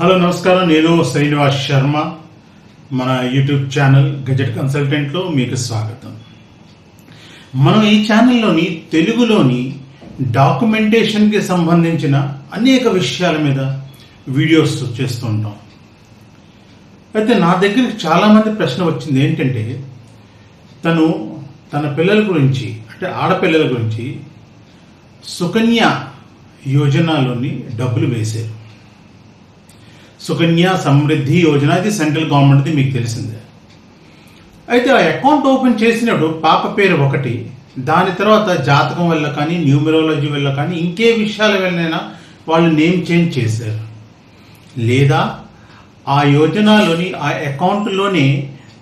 Hello నమస్కారం, నేను శ్రీనివాస్ శర్మ. మన యూట్యూబ్ ఛానల్ గెజెట్ కన్సల్టెంట్లో మీకు స్వాగతం. మనం ఈ ఛానల్లోని తెలుగులోని డాక్యుమెంటేషన్కి సంబంధించిన అనేక విషయాల మీద వీడియోస్ చేస్తూ ఉంటాం. అయితే నా దగ్గరికి చాలామంది ప్రశ్న వచ్చింది ఏంటంటే, తన పిల్లల గురించి, అంటే ఆడపిల్లల గురించి సుకన్య యోజనలోని డబ్బులు వేశారు. సుకన్య సమృద్ధి యోజన, ఇది సెంట్రల్ గవర్నమెంట్ది, మీకు తెలిసిందే. అయితే ఆ అకౌంట్ ఓపెన్ చేసినప్పుడు పాప పేరు ఒకటి, దాని తర్వాత జాతకం వల్ల కానీ న్యూమరాలజీ వల్ల కానీ ఇంకే విషయాల వల్లైనా వాళ్ళు నేమ్ చేంజ్ చేశారు, లేదా ఆ యోజనలోని ఆ అకౌంట్లోనే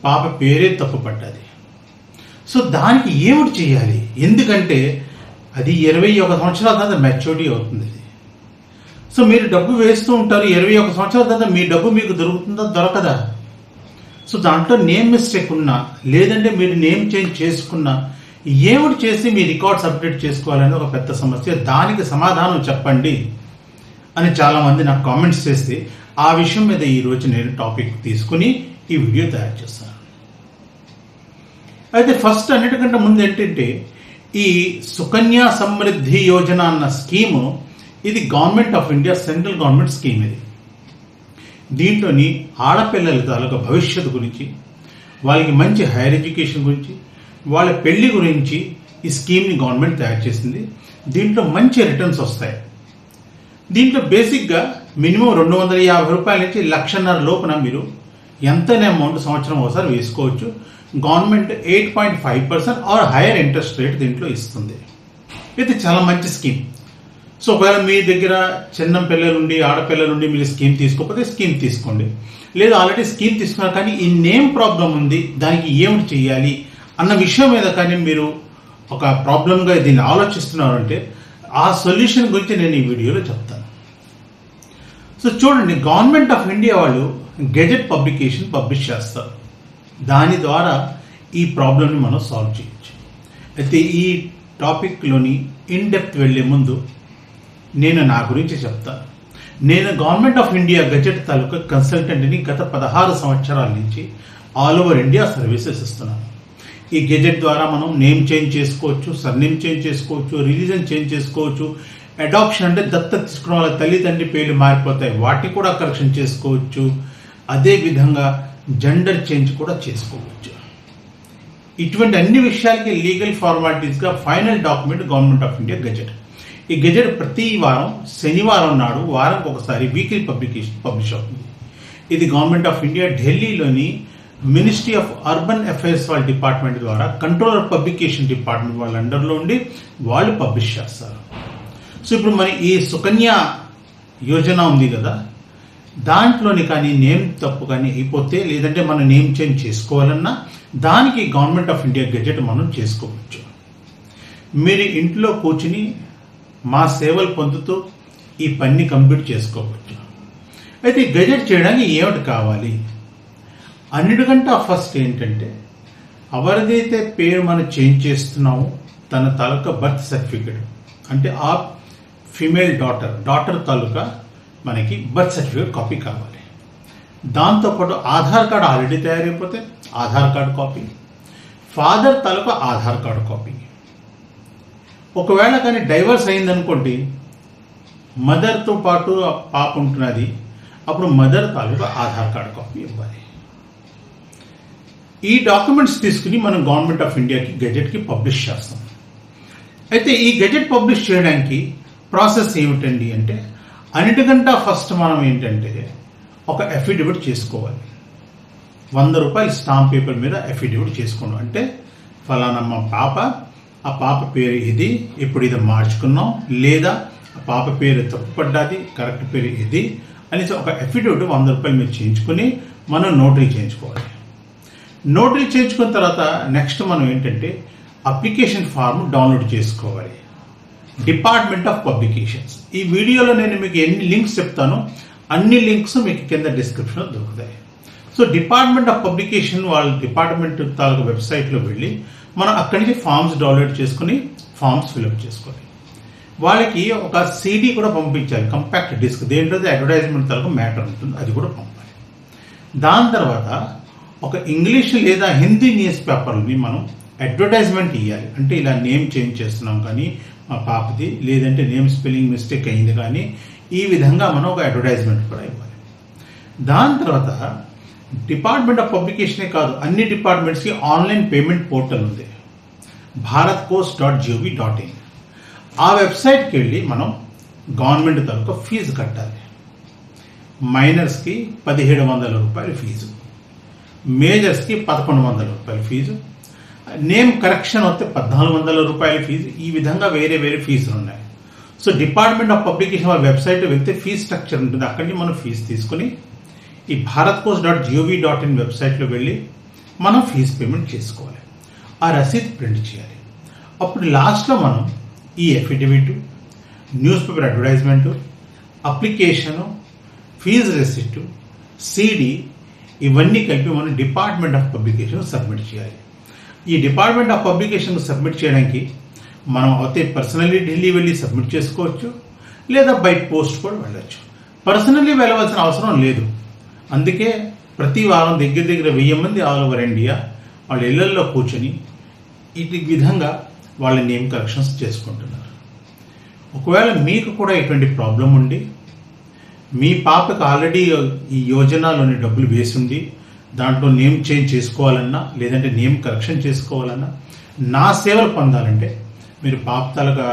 పాప పేరే తప్పుపడ్డది. సో దానికి ఏమిటి చేయాలి? ఎందుకంటే అది 21 సంవత్సరాల తర్వాత మెచ్యూరిటీ అవుతుంది. సో మీరు డబ్బు వేస్తూ ఉంటారు, 21 సంవత్సరాల తర్వాత మీ డబ్బు మీకు దొరుకుతుందా దొరకదా? సో దాంట్లో నేమ్ మిస్టేక్ ఉన్నా, లేదంటే మీరు నేమ్ చేంజ్ చేసుకున్నా, ఏమిటి చేసి మీ రికార్డ్స్ అప్డేట్ చేసుకోవాలని ఒక పెద్ద సమస్య. దానికి సమాధానం చెప్పండి అని చాలామంది నాకు కామెంట్స్ చేస్తే, ఆ విషయం మీద ఈరోజు నేను టాపిక్ తీసుకుని ఈ వీడియో తయారు చేస్తాను. అయితే ఫస్ట్ అన్నిటికంటే ముందు ఏంటంటే, ఈ సుకన్య సమృద్ధి యోజన అన్న స్కీము, ఇది government of India, central government scheme. ఇది దీంట్లోని ఆడపిల్లల తాలూకా భవిష్యత్తు గురించి, వాళ్ళకి మంచి హైయర్ ఎడ్యుకేషన్ గురించి, వాళ్ళ పెళ్లి గురించి ఈ స్కీమ్ని గవర్నమెంట్ తయారు చేసింది. దీంట్లో మంచి రిటర్న్స్ వస్తాయి. దీంట్లో బేసిక్గా మినిమం 250 రూపాయల నుంచి 1,50,000 లోపున మీరు ఎంతనే అమౌంట్ సంవత్సరం ఒకసారి వేసుకోవచ్చు. Government 8.5% or higher interest rate దీంట్లో ఇస్తుంది. ఇది చాలా మంచి స్కీమ్. సో ఒకవేళ మీ దగ్గర చిన్న పిల్లలుండి, ఆడపిల్లలుండి మీరు స్కీమ్ తీసుకోకపోతే స్కీమ్ తీసుకోండి. లేదా ఆల్రెడీ స్కీమ్ తీసుకున్నారు కానీ ఈ నేమ్ ప్రాబ్లం ఉంది, దానికి ఏమిటి చేయాలి అన్న విషయం మీద కానీ మీరు ఒక ప్రాబ్లంగా దీన్ని ఆలోచిస్తున్నారంటే, ఆ సొల్యూషన్ గురించి నేను ఈ వీడియోలో చెప్తాను. సో చూడండి, గవర్నమెంట్ ఆఫ్ ఇండియా వాళ్ళు గెజెట్ పబ్లికేషన్ పబ్లిష్ చేస్తారు. దాని ద్వారా ఈ ప్రాబ్లమ్ని మనం సాల్వ్ చేయొచ్చు. అయితే ఈ టాపిక్లోని ఇన్ డెప్త్ వెళ్ళే ముందు నేను నా గురించి చెప్తాను. నేను గవర్నమెంట్ ఆఫ్ ఇండియా గెజెట్ తాలూకా కన్సల్టెంట్ని గత 16 సంవత్సరాల నుంచి ఆల్ ఓవర్ ఇండియా సర్వీసెస్ ఇస్తున్నాను. ఈ గెజెట్ ద్వారా మనం నేమ్ చేంజ్ చేసుకోవచ్చు, సర్నేమ్ చేంజ్ చేసుకోవచ్చు, రిలీజన్ చేంజ్ చేసుకోవచ్చు, అడాప్షన్ అంటే దత్తత తీసుకున్న వాళ్ళ తల్లిదండ్రి పేర్లు మారిపోతాయి, వాటిని కూడా కరెక్షన్ చేసుకోవచ్చు. అదేవిధంగా జెండర్ చేంజ్ కూడా చేసుకోవచ్చు. ఇటువంటి అన్ని విషయాలకి లీగల్ ఫార్మాలిటీస్గా final document government of India gazette. ఈ గెజెట్ ప్రతి వారం శనివారం నాడు, వారానికి ఒకసారి వీక్లీ పబ్లికేషన్ పబ్లిష్ అవుతుంది. ఇది గవర్నమెంట్ ఆఫ్ ఇండియా ఢిల్లీలోని మినిస్ట్రీ ఆఫ్ అర్బన్ అఫైర్స్ వాళ్ళ డిపార్ట్మెంట్ ద్వారా కంట్రోలర్ పబ్లికేషన్ డిపార్ట్మెంట్ వాళ్ళ అండర్లో ఉండి వాళ్ళు పబ్లిష్ చేస్తారు. సో ఇప్పుడు మరి ఈ సుకన్య యోజన ఉంది కదా, దాంట్లోని కానీ నేమ్ తప్పు కానీ అయిపోతే, లేదంటే మనం నేమ్ చేంజ్ చేసుకోవాలన్నా దానికి గవర్నమెంట్ ఆఫ్ ఇండియా గెజెట్ మనం చేసుకోవచ్చు. మీరు ఇంట్లో కూర్చుని మా సేవలు పొందుతూ ఈ పని కంప్లీట్ చేసుకోవచ్చు. అయితే ఈ గెజెట్ చేయడానికి ఏమిటి కావాలి? అన్నిటికంటే ఫస్ట్ ఏంటంటే, ఎవరిదైతే పేరు మనం చేంజ్ చేస్తున్నామో తన తాలూకా బర్త్ సర్టిఫికేట్, అంటే ఆ ఫీమేల్ డాటర్ తాలూకా మనకి బర్త్ సర్టిఫికేట్ కాపీ కావాలి. దాంతోపాటు ఆధార్ కార్డు ఆల్రెడీ తయారైపోతే ఆధార్ కార్డు కాపీ, ఫాదర్ తాలూకా ఆధార్ కార్డు కాపీ. ఒకవేళ కానీ డైవర్స్ అయిందనుకోండి, మదర్తో పాటు పాప ఉంటున్నది, అప్పుడు మదర్ తాలూకా ఆధార్ కార్డు కాపీ ఇవ్వాలి. ఈ డాక్యుమెంట్స్ తీసుకుని మనం గవర్నమెంట్ ఆఫ్ ఇండియాకి గెజెట్కి పబ్లిష్ చేస్తాం. అయితే ఈ గెజెట్ పబ్లిష్ చేయడానికి ప్రాసెస్ ఏమిటండి అంటే, అన్నిటికంటే ఫస్ట్ మనం ఏంటంటే ఒక అఫిడవిట్ చేసుకోవాలి. 100 రూపాయలు స్టాంప్ పేపర్ మీద అఫిడవిట్ చేసుకోండి. అంటే ఫలానా మా పాప, ఆ పాప పేరు ఇది, ఇప్పుడు ఇది మార్చుకున్నాం, లేదా ఆ పాప పేరు తప్పుపడ్డాది, కరెక్ట్ పేరు ఇది అనేసి ఒక అఫిడవిట్ 100 రూపాయలు మీరు చేయించుకుని మనం నోటరీ చేయించుకోవాలి. నోటరీ చేయించుకున్న తర్వాత నెక్స్ట్ మనం ఏంటంటే అప్లికేషన్ ఫామ్ డౌన్లోడ్ చేసుకోవాలి. డిపార్ట్మెంట్ ఆఫ్ పబ్లికేషన్స్, ఈ వీడియోలో నేను మీకు ఎన్ని లింక్స్ చెప్తానో అన్ని లింక్స్ మీకు కింద డిస్క్రిప్షన్లో దొరుకుతాయి. సో డిపార్ట్మెంట్ ఆఫ్ పబ్లికేషన్ వాళ్ళ డిపార్ట్మెంట్ తాలూకా వెబ్సైట్లో వెళ్ళి మనం అక్కడి నుంచి ఫామ్స్ డౌన్లోడ్ చేసుకుని ఫామ్స్ ఫిల్అప్ చేసుకోవాలి. వాళ్ళకి ఒక CD కూడా పంపించాలి, కంపాక్ట్ డిస్క్. దేంట్లో అడ్వర్టైజ్మెంట్ తరకు మ్యాటర్ ఉంటుంది, అది కూడా పంపాలి. దాని తర్వాత ఒక ఇంగ్లీష్ లేదా హిందీ న్యూస్ పేపర్ని మనం అడ్వర్టైజ్మెంట్ ఇవ్వాలి. అంటే ఇలా నేమ్ చేంజ్ చేస్తున్నాం కానీ మా పాపది, లేదంటే నేమ్ స్పెల్లింగ్ మిస్టేక్ అయింది కానీ, ఈ విధంగా మనం ఒక అడ్వర్టైజ్మెంట్ కూడా ఇవ్వాలి. దాని తర్వాత డిపార్ట్మెంట్ ఆఫ్ పబ్లికేషనే కాదు, అన్ని డిపార్ట్మెంట్స్కి ఆన్లైన్ పేమెంట్ పోర్టల్ ఉంది, bharatpost.gov.in. ఆ వెబ్సైట్కి వెళ్ళి మనం గవర్నమెంట్ తరఫు ఫీజు కట్టాలి. మైనర్స్కి 1700 రూపాయలు ఫీజు, మేజర్స్కి 1100 రూపాయలు ఫీజు, నేమ్ కరెక్షన్ వస్తే 1400 రూపాయల ఫీజు. ఈ విధంగా వేరే వేరే ఫీజులు ఉన్నాయి. సో డిపార్ట్మెంట్ ఆఫ్ పబ్లికేషన్ వాళ్ళ వెబ్సైట్ వెళ్తే ఫీజ్ స్ట్రక్చర్ ఉంటుంది, అక్కడి నుంచి మనం ఫీజు తీసుకుని ఈ bharatpost.gov.in వెబ్సైట్లో వెళ్ళి మనం ఫీజు పేమెంట్ చేసుకోవాలి. ఆ రసీద్ ప్రింట్ చేయాలి. అప్పుడు లాస్ట్లో మనం ఈ affidavit, newspaper advertisement, application, fee receipt, CD ఇవన్నీ కలిపి మనం డిపార్ట్మెంట్ ఆఫ్ పబ్లికేషన్ సబ్మిట్ చేయాలి. ఈ డిపార్ట్మెంట్ ఆఫ్ పబ్లికేషన్ సబ్మిట్ చేయడానికి మనం అయితే పర్సనల్లీ ఢిల్లీ వెళ్ళి సబ్మిట్ చేసుకోవచ్చు, లేదా బై పోస్ట్ కూడా వెళ్ళచ్చు. పర్సనల్లీ వెళ్ళవలసిన అవసరం లేదు. అందుకే ప్రతి వారం దగ్గర 1000 మంది ఆల్ ఓవర్ ఇండియా వాళ్ళ ఇళ్లల్లో కూర్చొని ఈ విధంగా వాళ్ళ నేమ్ కరెక్షన్స్ చేసుకుంటున్నారు. ఒకవేళ మీకు కూడా ఇటువంటి ప్రాబ్లం ఉండి మీ పాపకు ఆల్రెడీ ఈ యోజనలోని డబ్బులు వేసింది, దాంట్లో నేమ్ చేంజ్ చేసుకోవాలన్నా లేదంటే నేమ్ కరెక్షన్ చేసుకోవాలన్నా, నా సేవలు పొందాలంటే మీరు పాప తాలూకా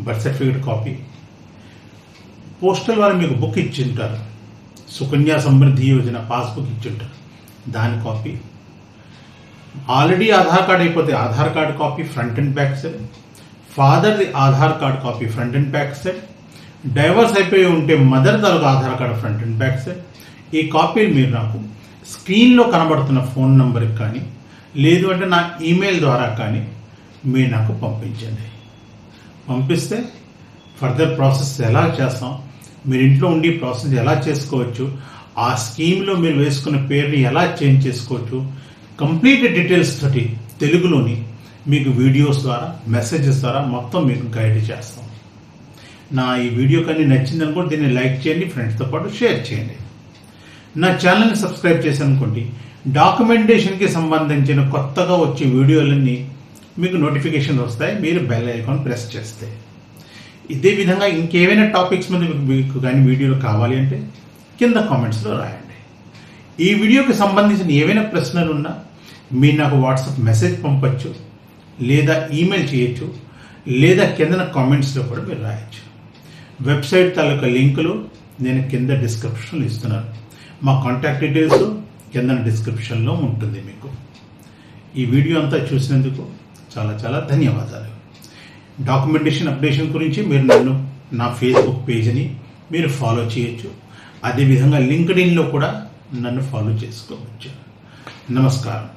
బర్త్ సర్టిఫికేట్ కాపీ, పోస్టల్ వాళ్ళు మీకు బుక్ ఇచ్చింటారు, సుకన్య సమృద్ధి యోజన పాస్బుక్ ఇచ్చింటారు, దాని కాపీ, ఆల్రెడీ ఆధార్ కార్డ్ అయిపోతే Aadhaar card copy front and back side, ఫాదర్ది Aadhaar card copy front and back side, divorce అయిపోయి ఉంటే మదర్ తాలూకా Aadhaar card front and back side. ఈ కాపీలు మీరు నాకు స్క్రీన్లో కనబడుతున్న ఫోన్ నెంబర్కి కానీ లేదు అంటే నా ఈమెయిల్ ద్వారా కానీ మీరు నాకు పంపించండి. పంపిస్తే ఫర్దర్ ప్రాసెస్ ఎలా చేస్తాం, మీరు ఇంట్లో ఉండి ప్రాసెస్ ఎలా చేసుకోవచ్చు, ఆ స్కీమ్లో మీరు వేసుకున్న పేరుని ఎలా చేంజ్ చేసుకోవచ్చు, కంప్లీట్ డీటెయిల్స్ తోటి తెలుగులోని మీకు వీడియోస్ ద్వారా మెసేజెస్ ద్వారా మొత్తం మీకు గైడ్ చేస్తాం. నా ఈ వీడియో కానీ నచ్చిందనుకోండి దీన్ని లైక్ చేయండి, ఫ్రెండ్స్తో పాటు షేర్ చేయండి. నా ఛానల్ని సబ్స్క్రైబ్ చేసి అనుకోండి, డాక్యుమెంటేషన్కి సంబంధించిన కొత్తగా వచ్చే వీడియోలన్నీ మీకు నోటిఫికేషన్ వస్తాయి, మీరు బెల్ ఐకాన్ ప్రెస్ చేస్తే. ఇదే విధంగా ఇంకేమైనా టాపిక్స్ మీద మీకు కానీ వీడియోలు కావాలి అంటే కింద కామెంట్స్లో రాయండి. ఈ వీడియోకి సంబంధించిన ఏవైనా ప్రశ్నలు ఉన్నా మీరు నాకు వాట్సాప్ మెసేజ్ పంపచ్చు, లేదా ఈమెయిల్ చేయొచ్చు, లేదా కింద కామెంట్స్లో కూడా మీరు రాయొచ్చు. వెబ్సైట్ తాలూకా లింకులు నేను కింద డిస్క్రిప్షన్లో ఇస్తున్నాను. మా కాంటాక్ట్ డీటెయిల్స్ కింద డిస్క్రిప్షన్లో ఉంటుంది. మీకు ఈ వీడియో అంతా చూసినందుకు చాలా చాలా ధన్యవాదాలు. డాక్యుమెంటేషన్ అప్డేషన్ గురించి మీరు నన్ను నా ఫేస్బుక్ పేజ్ని మీరు ఫాలో చేయొచ్చు, అదేవిధంగా లింక్డ్ఇన్లో కూడా నన్ను ఫాలో చేసుకోవచ్చు. నమస్కారం.